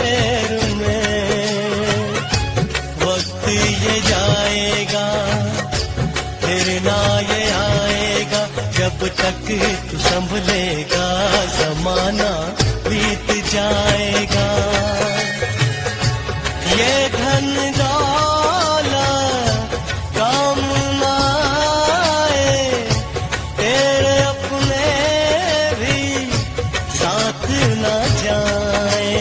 अंधेर में। वक्त ये जाएगा फिर ना ये आएगा, जब तक तू संभलेगा जमाना बीत जाएगा। ये धन दौलत काम ना आए, तेरे अपने भी साथ ना जाए।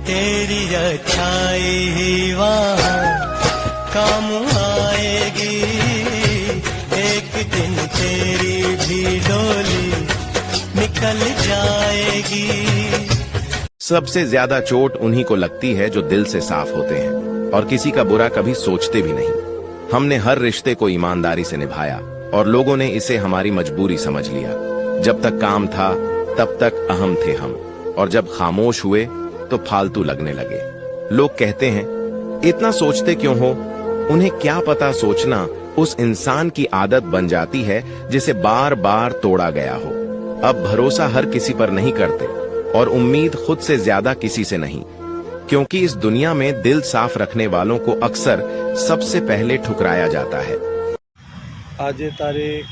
तेरी अच्छाई ही वहाँ काम आएगी, एक दिन तेरी भी डोली निकल जाएगी। सबसे ज्यादा चोट उन्हीं को लगती है जो दिल से साफ होते हैं और किसी का बुरा कभी सोचते भी नहीं। हमने हर रिश्ते को ईमानदारी से निभाया और लोगों ने इसे हमारी मजबूरी समझ लिया। जब तक काम था तब तक अहम थे हम, और जब खामोश हुए तो फालतू लगने लगे। लोग कहते हैं इतना सोचते क्यों हो? उन्हें क्या पता सोचना उस इंसान की आदत बन जाती है जिसे बार बार तोड़ा गया हो। अब भरोसा हर किसी पर नहीं करते और उम्मीद खुद से ज्यादा किसी से नहीं, क्योंकि इस दुनिया में दिल साफ रखने वालों को अक्सर सबसे पहले ठुकराया जाता है। आज तारीख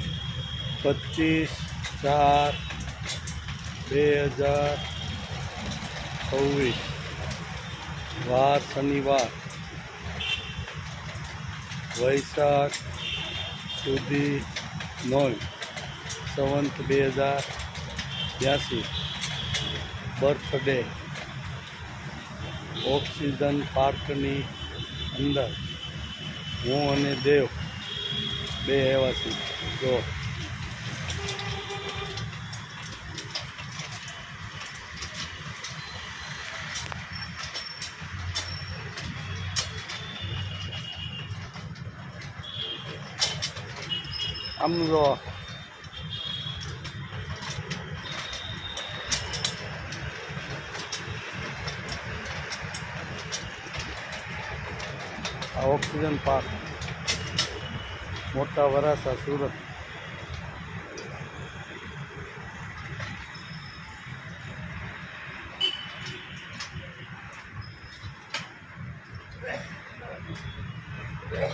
25/4/2024 વાર શનિવાર, વૈશાખ સુધી નોંધ, સંવંત 2082, બર્થડે ઓક્સિજન પાર્કની અંદર હું અને દેવ બે આવ્યા છીએ. જો આમ જો આ ઓક્સિજન પાર્ક, મોટા વરાસા, સુરત.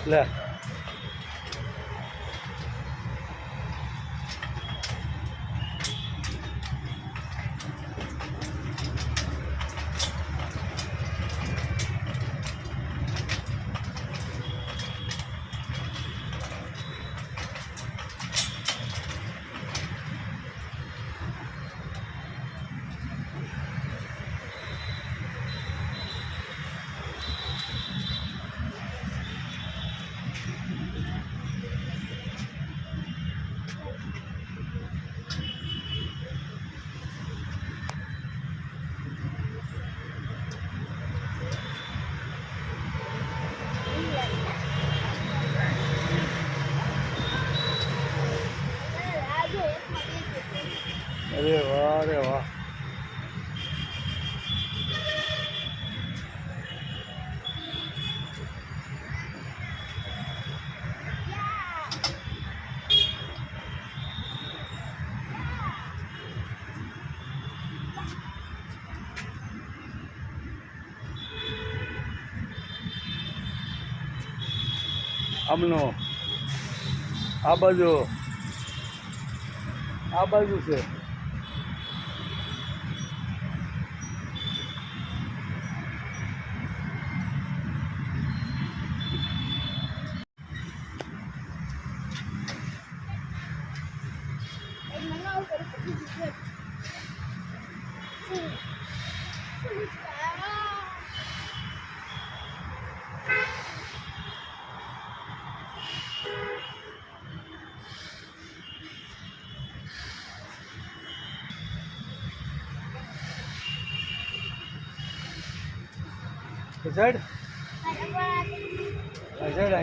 લે અરે વાહ, અરે વાહ. આમનો આ બાજુ છે. Azad? Azad, I.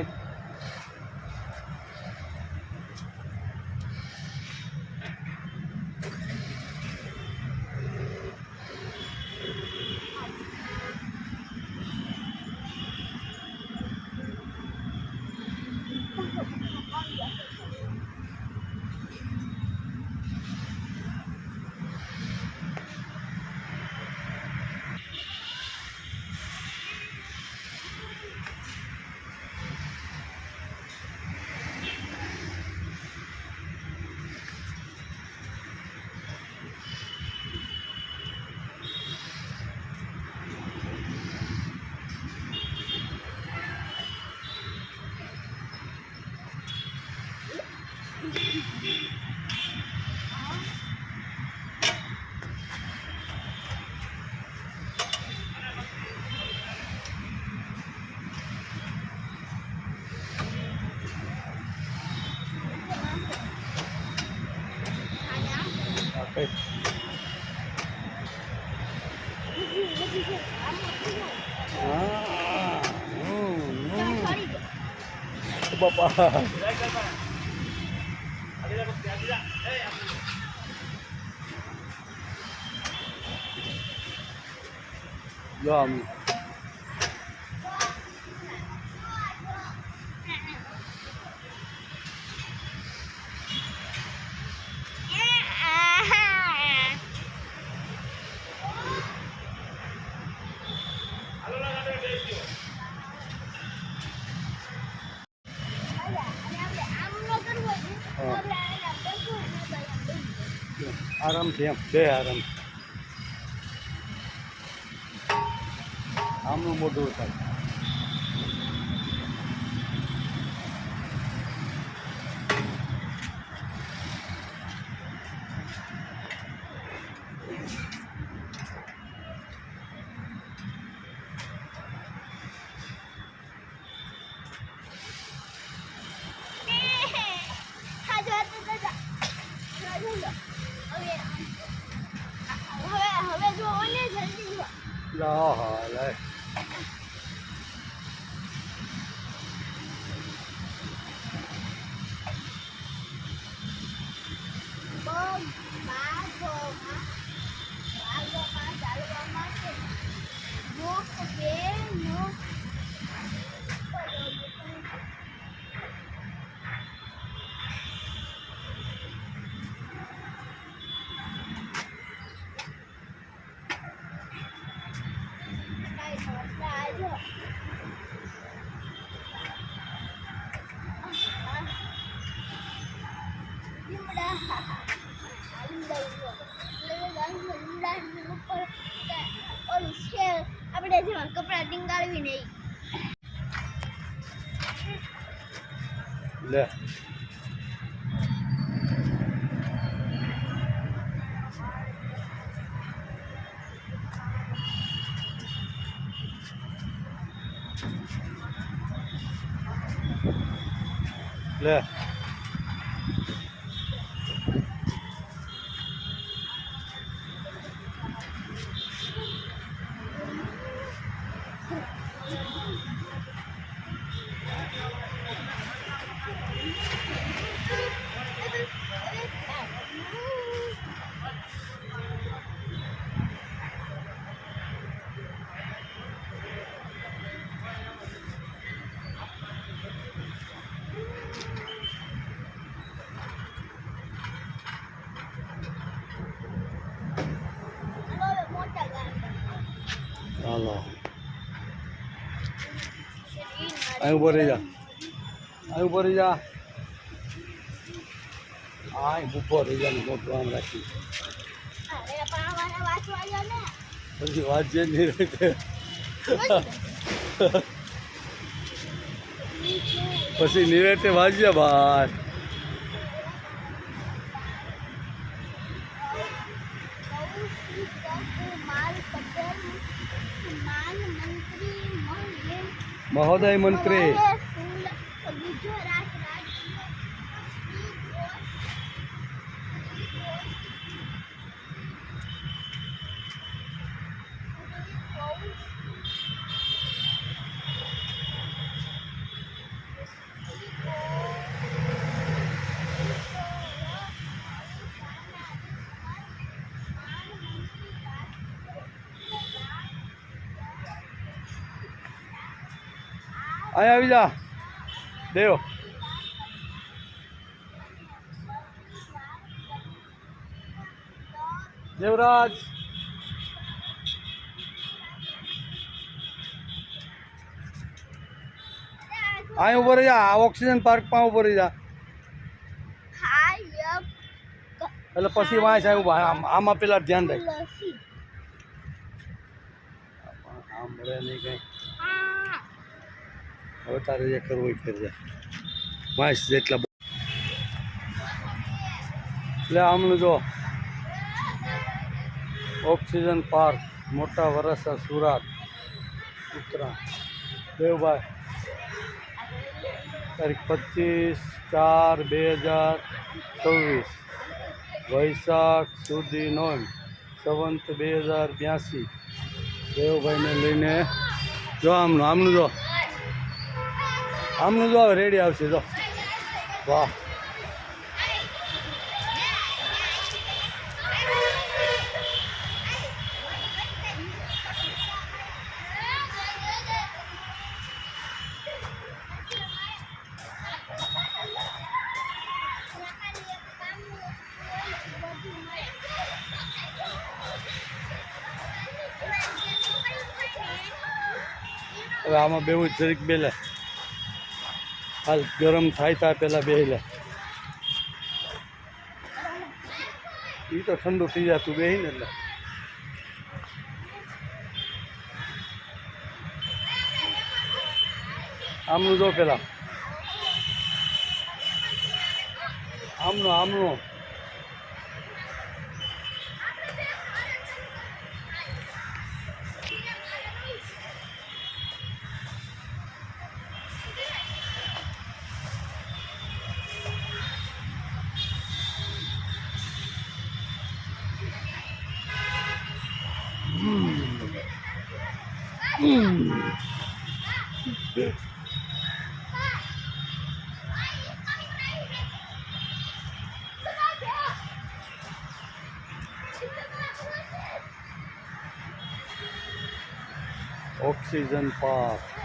કઈ હા બાપા જો આમ આરામથી એમ બે આરામ આમનું મોઢું થાય હવે જો ઓને જલ્દી લા હા લે આપણે જેમાં કપડા ટીંગાળવી નહીં લે લે હાલો અહીં ઉભો રહી જા અહીં ઉભો રહી જા અહીં ઉભો રહી જા મોટું આમ રાખી પછી વાંચે નહીં રીતે પછી નિરેતે વાંચજે ભાઈ મહોદય મંત્રી અહીં આવી જા દેવ દેવરાજ અહીં ઉભો રહી જા આ ઓક્સિજન પાર્કમાં ઉભો રહી જા એટલે પછી વાંચ આવ્યું ઉભા આમાં પેલા ધ્યાન રાખ આમ મળે નહીં કંઈ હવે તારે જે કરવું એ કરજે વાંચ જેટલા એટલે આમનું જો ઓક્સિજન પાર્ક મોટા વરસા સુરત ઉત્તરાયણ દેવભાઈ તારીખ 25/4/2024 વૈશાખ સુધી નોંધ સંવંત 2082 દેવભાઈને લઈને જો આમનું જો હવે રેડી આવશે જો વાહ હવે આમાં બેવું જરીક બેલે હાલ ગરમ થાય પહેલાં બેહી લે એ તો ઠંડુ થઈ જતું બેહીને એટલે આમનું જો પેલા આમનું ઓક્સિજન પાર્ક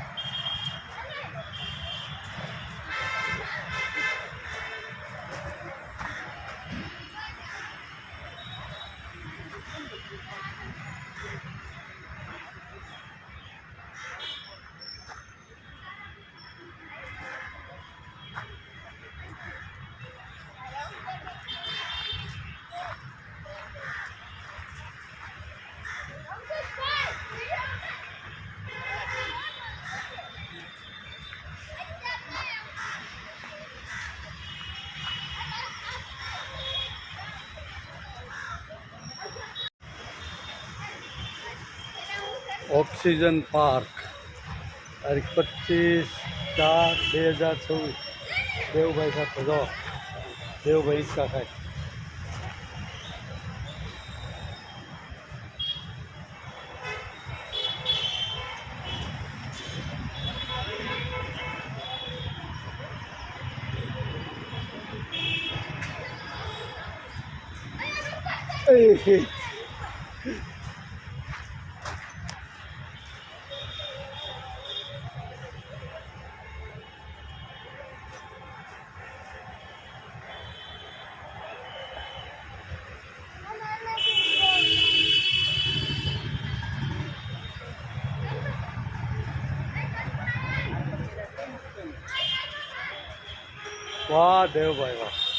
ઓક્સિજન પાર્ક તારીખ 25/4/2024 દેવભાઈ સાથે જો દેવભાઈ ઈચ્છા ખાય વાહ દેવભાઈ વાહ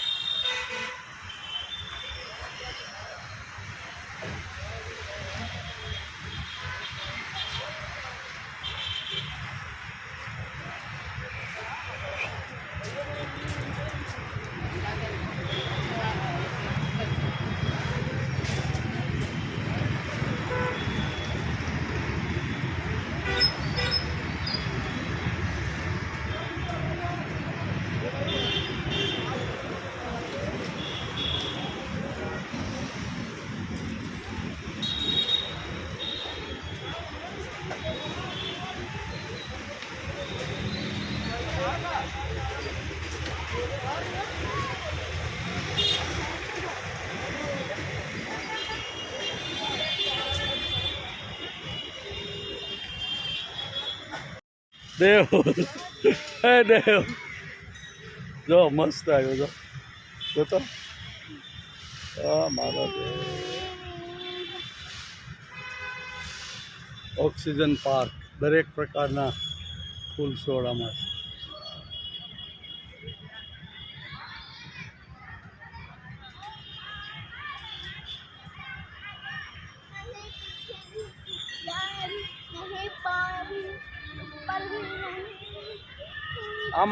દેવ હે દેવ જો મસ્ત આવ્યો જો જોતો મારો દેવ ઓક્સિજન પાર્ક દરેક પ્રકારના ફૂલ છોડામાં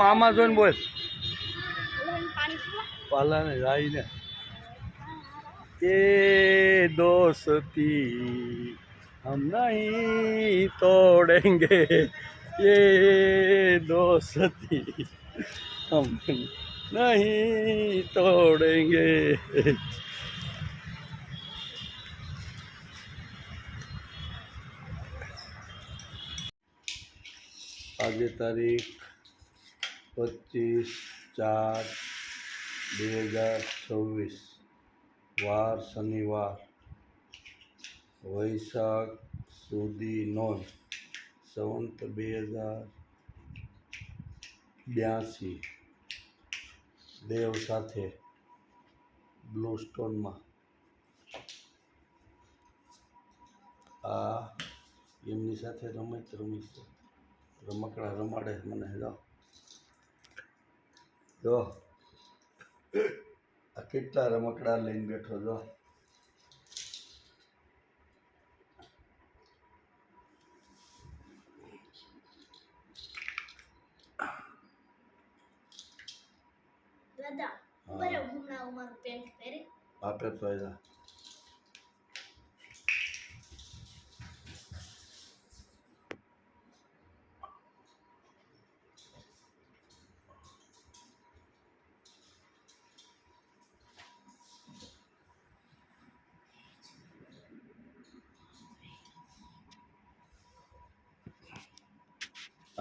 આમાં જોઈને બોલ પાલાને જાઈને એ દોસ્તી हम नहीं तोड़ेंगे ये दोस्ती हम नहीं तोड़ेंगे આજે તારીખ 25/4/2026, વાર શનિવાર, વૈશાખ સુધી નોંધ, સંવંત 2082, દેવ સાથે બ્લુ સ્ટોનમાં. આ એમની સાથે રમત રમીશ, રમકડા રમાડે મને. જો આ કેટલા રમકડા લઈને બેઠો જો. દાદા હા. બરાબર હમણાં હું મારું પેન્ટ પહેરી આપે તો એના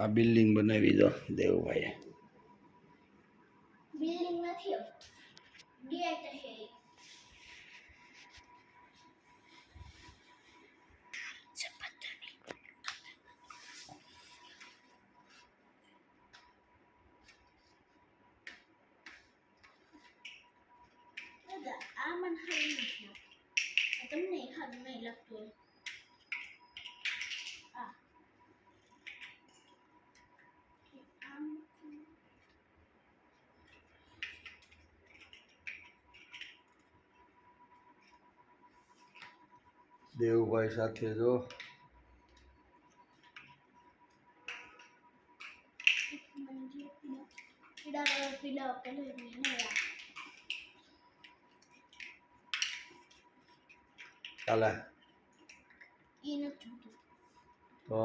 આ બિલ્ડિંગ બનાવી દો દેવભાઈએ. બિલ્ડિંગ નથી ગેટ છે દાદા આ મને સારું નથી લાગતું. તમને સારું નહીં લાગતું હોય. આ આમ દેવભાઈ સાથે જો પીલા કલર નહીં ચાલે એ નથી જોતું. તો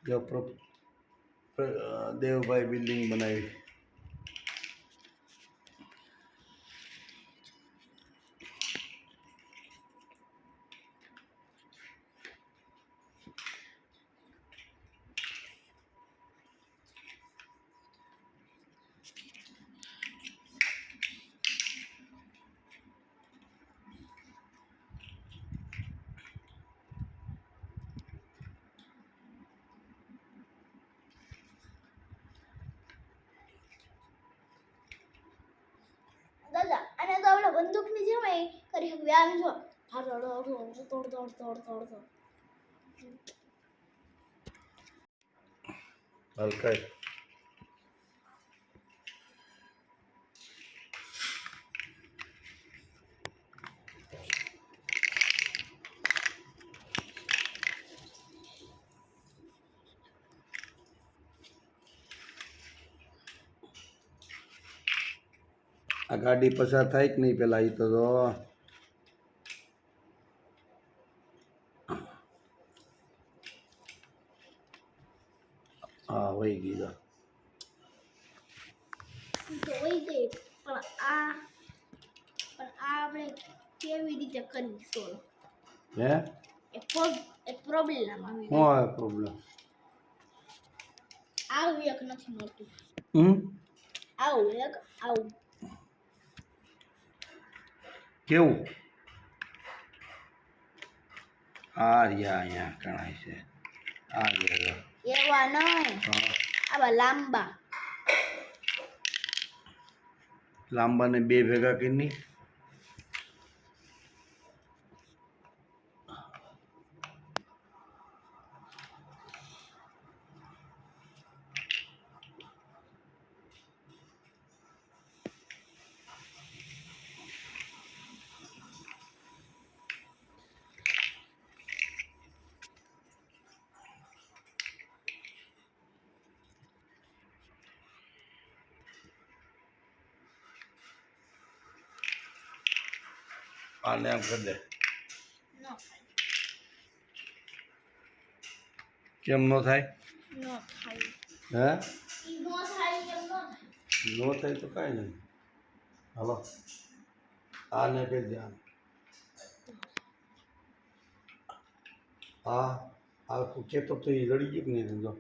જો દેવભાઈ બિલ્ડિંગ બનાવી. દાદા અને તો આપણે બંદૂકની જેમ કરી શકીએ. આમ જો તોડ તોડ તોડ તોડ તોડ. હલકાઈ આ ગાડી પસાર થાય કે નહીં પેલા એ તો જો. હા વહી ગઈ જો. તો વહી ગઈ પણ આ આપણે કેવી રીતે કરવી સોલ્વ? હે એક પ્રોબ્લેમ આવી શું આવે પ્રોબ્લેમ? આવું એક નથી મળતું. આવું એક આવું કેવું? આ રહ્યા અહીંયા કણાય છે. આ રહ્યા એવા નહીં, આવા લાંબા. લાંબાને બે ભેગા કરી. આને આમ કરી દે. ન થાય, કેમ ન થાય? ન થાય. હે ઈ ન થાય એમ ન થાય. ન થાય તો કાંઈ નહીં. હાલો આને કહી દે. આને આ તું કહેતો તો એ રડી ગઈ કે નહીં જો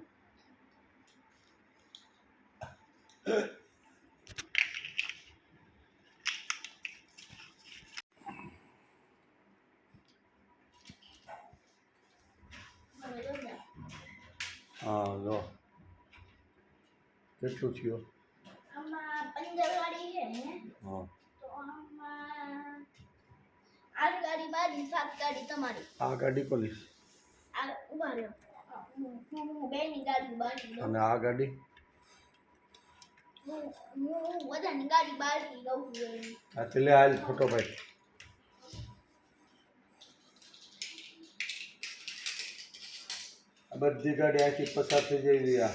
હવે જો ને. હા જો કેટલું થયું આમાં 15 ગાડી છે હે હા તો આમાં 8 ગાડી મારી 7 ગાડી તમારી આ ગાડી કોની આ ઉભા રહ્યો હું બેની ગાડી બાળી લઉં અને આ ગાડી હું બધાની ગાડી બાળી લઉં છું એમ. આ પેલે હાલ ફોટો ભાઈ આ બધી ગાડી આખી પસાર થઈ જઈ આ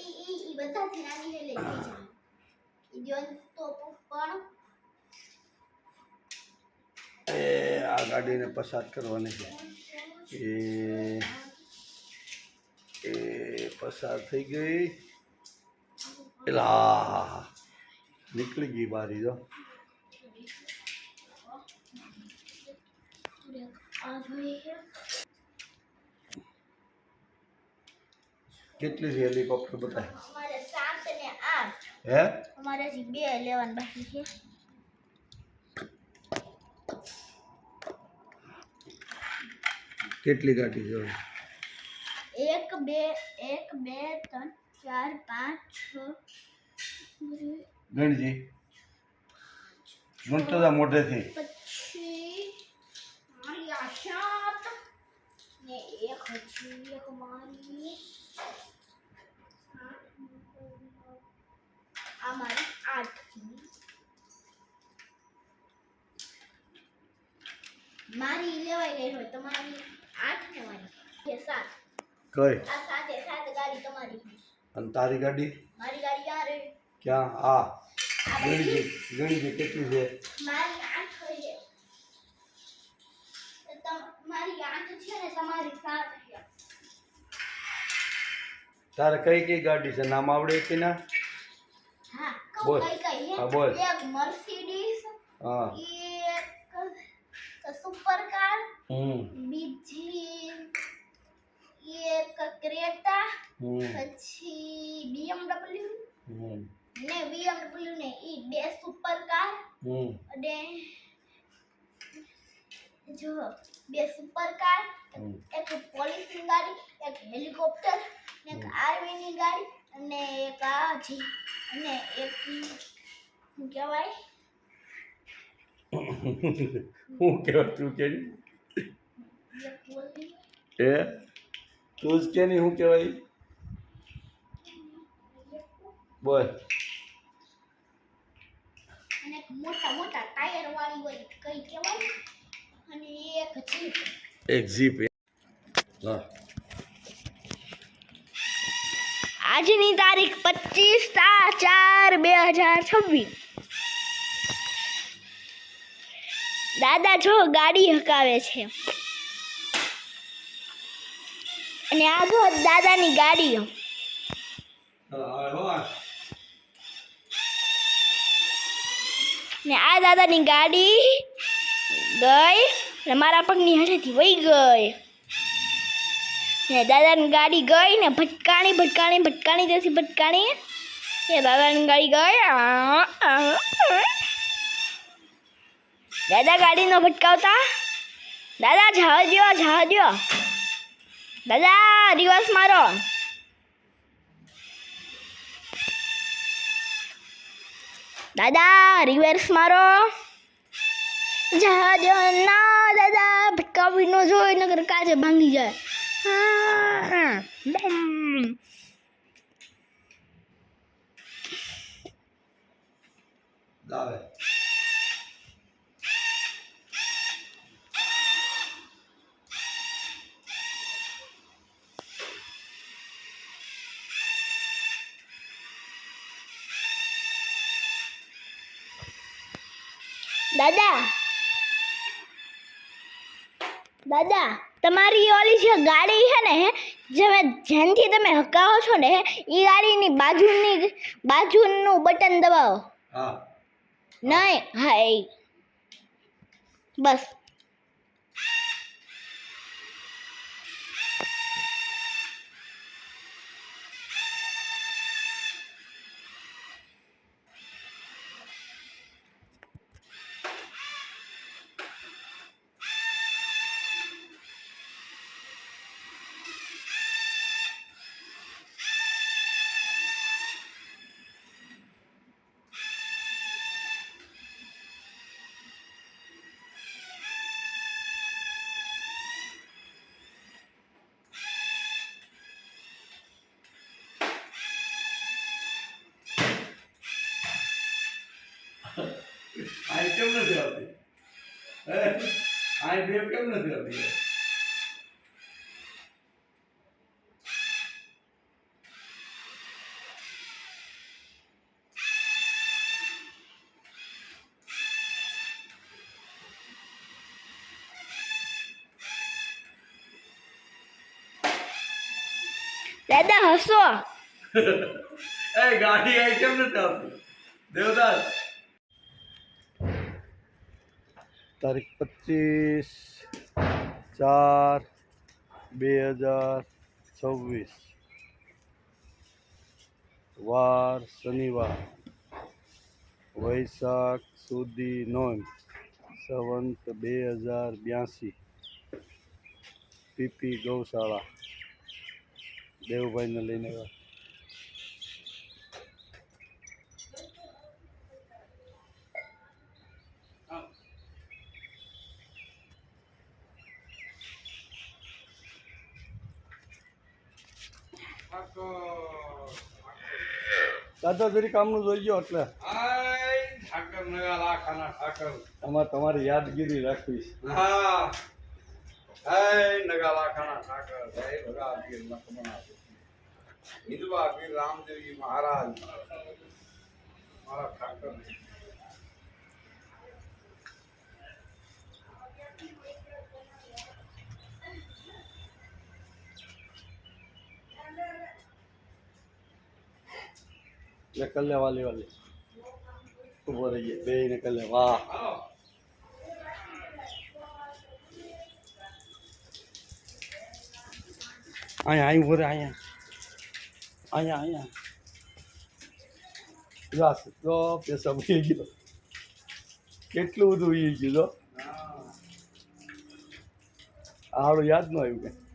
ઈ બધાથી નાની છે લઈ જાય ઈ જોન તો પણ એ આ ગાડીને પસાર કરવાની છે એ પસાર થઈ ગઈ એલા નીકળી ગઈ બારી જો આ જોઈએ કેટલી છે હેલિકોપ્ટર બતાય અમારે 7 અને 8 હે અમારે હજી 2 લેવાનું બાકી છે કેટલી ગાડી જો 1 2 3 4 5 6 ગણજી ગણતો જા મોઢેથી પછી મારી આ 7 ને એક હજી એક મારી આ મારી 8 મારી લેવાઈ ગઈ હોય તમારી 8 લેવાની છે 7 કઈ આ 7 ગાડી તમારી છે. અને તારી ગાડી મારી ગાડી ક્યાં રહી ક્યાં આ ગણજી કેટલી છે મારી 8 છે મારી 8 છે ને તમારી 7 છે તારે કઈ કઈ ગાડી છે નામ આવડે કે ના હા બોલ. કઈ કઈ હા, બોલ. એક મર્સિડીઝ હા એક સુપર કાર હમ બીજી એક ક્રેટા હમ પછી BMW હમ ને BMW ને ઈ 2 સુપર કાર હમ અને જો 2 સુપર કાર હમ. એક પોલીસની ગાડી એક હેલિકોપ્ટર એક આર્મીની ગાડી અને એક આ જી અને એક શું કહેવાય હું કહેવાય તું કે એક બોલી એ તું જ કે નહીં હું કહેવાય બોલ અને એક મોટા મોટા ટાયર વાળી હોય કઈ કહેવાય અને એક જીપ એક જીપ હા આજની તારીખ 25/4/2026 દાદા જો ગાડી હકાવે છે અને આ જો દાદાની ગાડી ને આ દાદાની ગાડી ગઈ ને મારા પગની હેઠેથી વહી ગઈ ને દાદાની ગાડી ગઈ ને ભટકાણી તેથી ભટકાણી એ દાદાની ગાડી ગઈ દાદા ગાડીનો ભટકાવતા દાદા જવા દ્યો દાદા રિવર્સ મારો દાદા રિવર્સ મારો જવા દ્યો ના દાદા ભટકાવી ન જોઈ નગર કાચે ભાંગી જાય દાવે દાદા તમારી ઓલી જે ગાડી છે ને જેનથી તમે હકાવો છો ને એ ગાડીની બાજુનું બટન દબાવો હા નહીં હા એ બસ કેમ નથી આવતી આ બે કેમ નથી આવતી દાદા હસો એ ગાડી આઈ કેમ નથી આવતી દેવદાસ તારીખ 25/4/2026 વાર શનિવાર વૈશાખ સુધી નોંધ સંવંત 2082 પીપી ગૌશાળા દેવભાઈને લઈને આવ્યા દાદા જરી કામનું જોઈજો એટલે આમાં તમારી યાદગીરી રાખવી છે રામદેવજી મહારાજ મારા ઠાકર એટલે કલ્લે વાલી વાલી ઉભો રહીએ બે ને કલ્લે વાહ અહીંયા અહીં ઉભો રહે અહીંયા બસ તો પૈસા ઉઈ ગયો કેટલું બધું ઉઈ ગયું તો આવડું યાદ ન આવ્યું કે